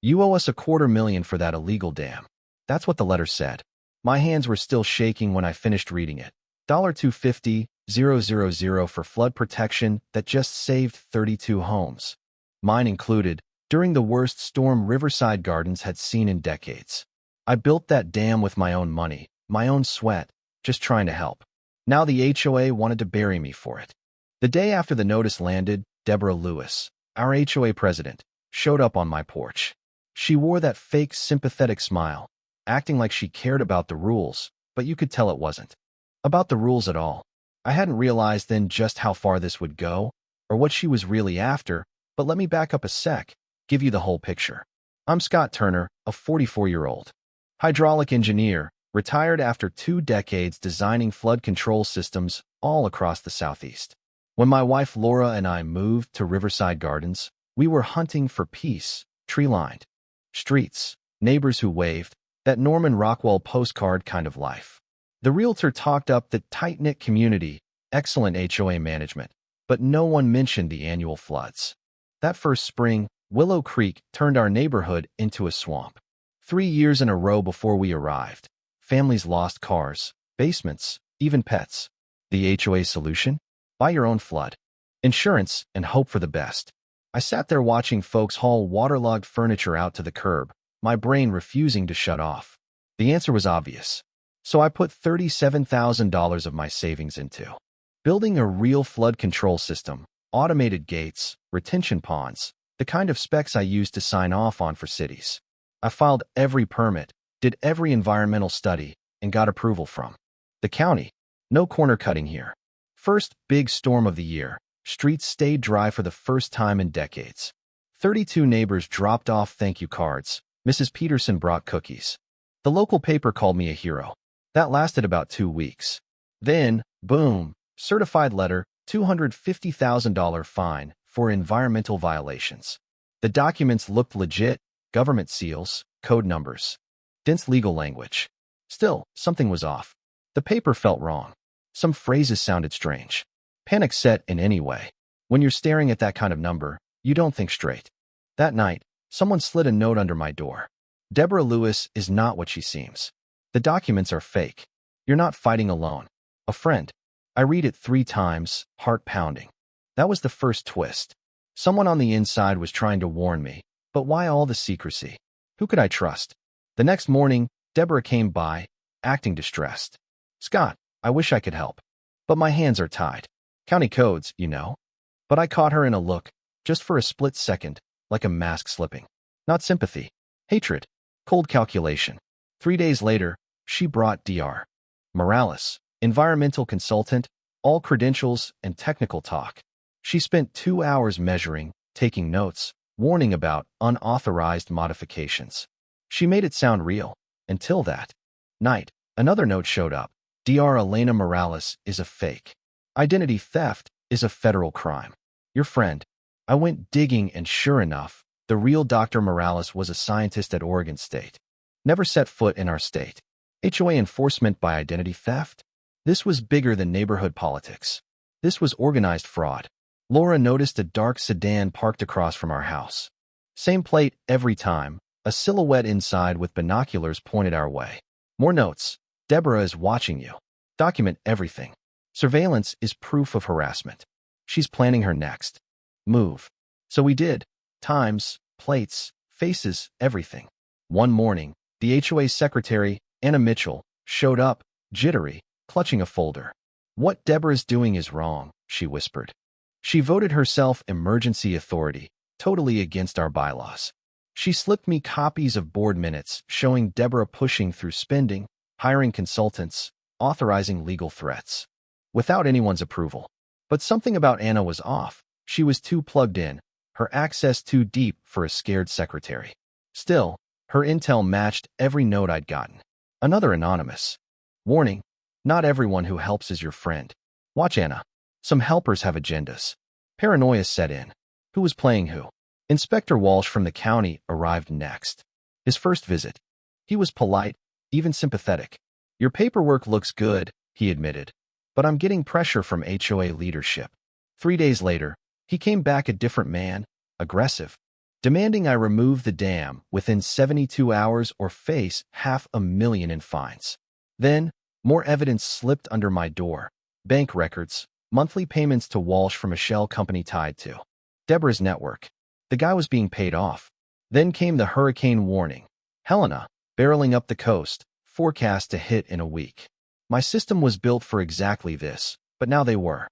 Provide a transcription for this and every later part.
You owe us $250,000 for that illegal dam. That's what the letter said. My hands were still shaking when I finished reading it. $250,000 for flood protection that just saved 32 homes. Mine included, during the worst storm Riverside Gardens had seen in decades. I built that dam with my own money, my own sweat, just trying to help. Now the HOA wanted to bury me for it. The day after the notice landed, Deborah Lewis, our HOA president, showed up on my porch. She wore that fake sympathetic smile, acting like she cared about the rules, but you could tell it wasn't about the rules at all. I hadn't realized then just how far this would go, or what she was really after, but let me back up a sec, give you the whole picture. I'm Scott Turner, a 44-year-old hydraulic engineer, retired after 2 decades designing flood control systems all across the Southeast. When my wife Laura and I moved to Riverside Gardens, we were hunting for peace, tree-lined streets, neighbors who waved, that Norman Rockwell postcard kind of life. The realtor talked up the tight-knit community, excellent HOA management, but no one mentioned the annual floods. That first spring, Willow Creek turned our neighborhood into a swamp. 3 years in a row before we arrived. Families lost cars, basements, even pets. The HOA solution? Buy your own flood insurance and hope for the best. I sat there watching folks haul waterlogged furniture out to the curb, my brain refusing to shut off. The answer was obvious. So I put $37,000 of my savings into building a real flood control system, automated gates, retention ponds, the kind of specs I used to sign off on for cities. I filed every permit, did every environmental study, and got approval from the county. No corner cutting here. First big storm of the year, streets stayed dry for the first time in decades. 32 neighbors dropped off thank you cards. Mrs. Peterson brought cookies. The local paper called me a hero. That lasted about 2 weeks. Then, boom, certified letter, $250,000 fine for environmental violations. The documents looked legit, government seals, code numbers, dense legal language. Still, something was off. The paper felt wrong. Some phrases sounded strange. Panic set in anyway. When you're staring at that kind of number, you don't think straight. That night, someone slid a note under my door. Deborah Lewis is not what she seems. The documents are fake. You're not fighting alone. A friend. I read it 3 times, heart pounding. That was the first twist. Someone on the inside was trying to warn me. But why all the secrecy? Who could I trust? The next morning, Deborah came by, acting distressed. Scott, I wish I could help. But my hands are tied. County codes, you know. But I caught her in a look, just for a split second, like a mask slipping. Not sympathy. Hatred. Cold calculation. 3 days later, she brought Dr. Morales, environmental consultant, all credentials and technical talk. She spent 2 hours measuring, taking notes, warning about unauthorized modifications. She made it sound real, until that night, another note showed up. Dr. Elena Morales is a fake. Identity theft is a federal crime. Your friend. I went digging and sure enough, the real Dr. Morales was a scientist at Oregon State. Never set foot in our state. HOA enforcement by identity theft? This was bigger than neighborhood politics. This was organized fraud. Laura noticed a dark sedan parked across from our house. Same plate every time, a silhouette inside with binoculars pointed our way. More notes. Deborah is watching you. Document everything. Surveillance is proof of harassment. She's planning her next move. So we did. Times, plates, faces, everything. One morning, the HOA secretary, Anna Mitchell, showed up, jittery, clutching a folder. What Deborah's doing is wrong, she whispered. She voted herself emergency authority, totally against our bylaws. She slipped me copies of board minutes showing Deborah pushing through spending, hiring consultants, authorizing legal threats. Without anyone's approval. But something about Anna was off. She was too plugged in, her access too deep for a scared secretary. Still, her intel matched every note I'd gotten. Another anonymous. Warning, not everyone who helps is your friend. Watch Anna. Some helpers have agendas. Paranoia set in. Who was playing who? Inspector Walsh from the county arrived next. His first visit. He was polite, even sympathetic. Your paperwork looks good, he admitted. But I'm getting pressure from HOA leadership. 3 days later, he came back a different man, aggressive. demanding I remove the dam within 72 hours or face $500,000 in fines. Then, more evidence slipped under my door. Bank records, monthly payments to Walsh from a shell company tied to Deborah's network. The guy was being paid off. Then came the hurricane warning. Helena, barreling up the coast, forecast to hit in a week. My system was built for exactly this, but now they were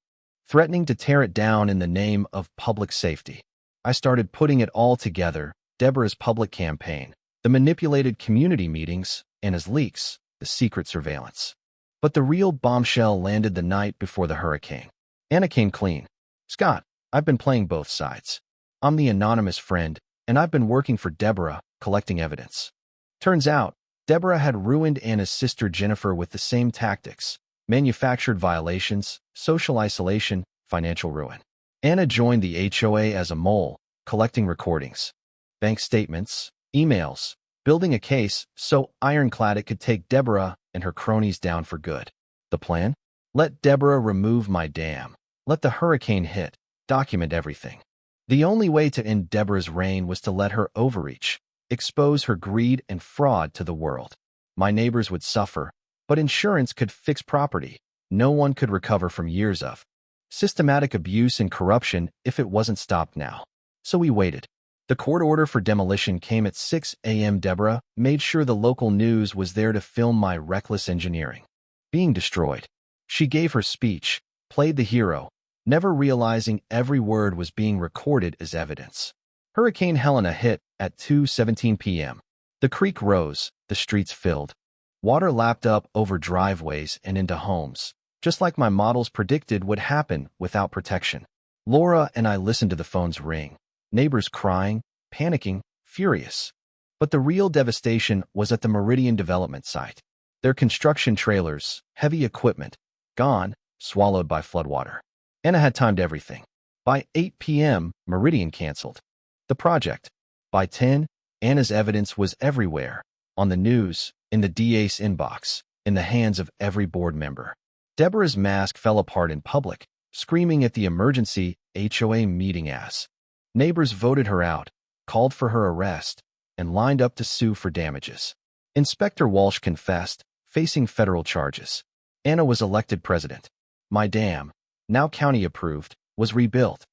threatening to tear it down in the name of public safety. I started putting it all together: Deborah's public campaign, the manipulated community meetings, Anna's leaks, the secret surveillance. But the real bombshell landed the night before the hurricane. Anna came clean. "Scott, I've been playing both sides. I'm the anonymous friend, and I've been working for Deborah, collecting evidence." Turns out, Deborah had ruined Anna's sister Jennifer with the same tactics: manufactured violations, social isolation, financial ruin. Anna joined the HOA as a mole, collecting recordings, bank statements, emails, building a case so ironclad it could take Deborah and her cronies down for good. The plan? Let Deborah remove my dam. Let the hurricane hit. Document everything. The only way to end Deborah's reign was to let her overreach, expose her greed and fraud to the world. My neighbors would suffer, but insurance could fix property no one could recover from years of systematic abuse and corruption if it wasn't stopped now. So we waited. The court order for demolition came at 6 a.m. Deborah made sure the local news was there to film my reckless engineering being destroyed. She gave her speech, played the hero, never realizing every word was being recorded as evidence. Hurricane Helena hit at 2:17 p.m. The creek rose, the streets filled. Water lapped up over driveways and into homes, just like my models predicted would happen without protection. Laura and I listened to the phones ring, neighbors crying, panicking, furious. But the real devastation was at the Meridian development site. Their construction trailers, heavy equipment, gone, swallowed by floodwater. Anna had timed everything. By 8 p.m., Meridian canceled the project. By 10, Anna's evidence was everywhere, on the news, in the DA's inbox, in the hands of every board member. Deborah's mask fell apart in public, screaming at the emergency HOA meeting as neighbors voted her out, called for her arrest, and lined up to sue for damages. Inspector Walsh confessed, facing federal charges. Anna was elected president. My dam, now county approved, was rebuilt,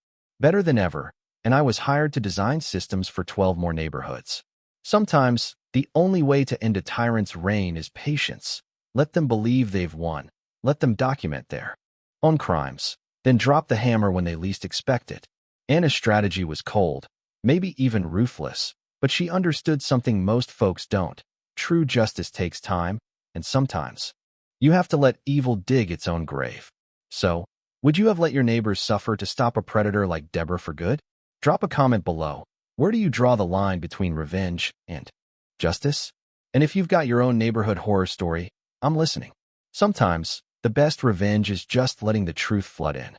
better than ever, and I was hired to design systems for 12 more neighborhoods. Sometimes, the only way to end a tyrant's reign is patience. Let them believe they've won. Let them document their own crimes, then drop the hammer when they least expect it. Anna's strategy was cold, maybe even ruthless, but she understood something most folks don't. True justice takes time, and sometimes you have to let evil dig its own grave. So, would you have let your neighbors suffer to stop a predator like Deborah for good? Drop a comment below. Where do you draw the line between revenge and justice? And if you've got your own neighborhood horror story, I'm listening. Sometimes, the best revenge is just letting the truth flood in.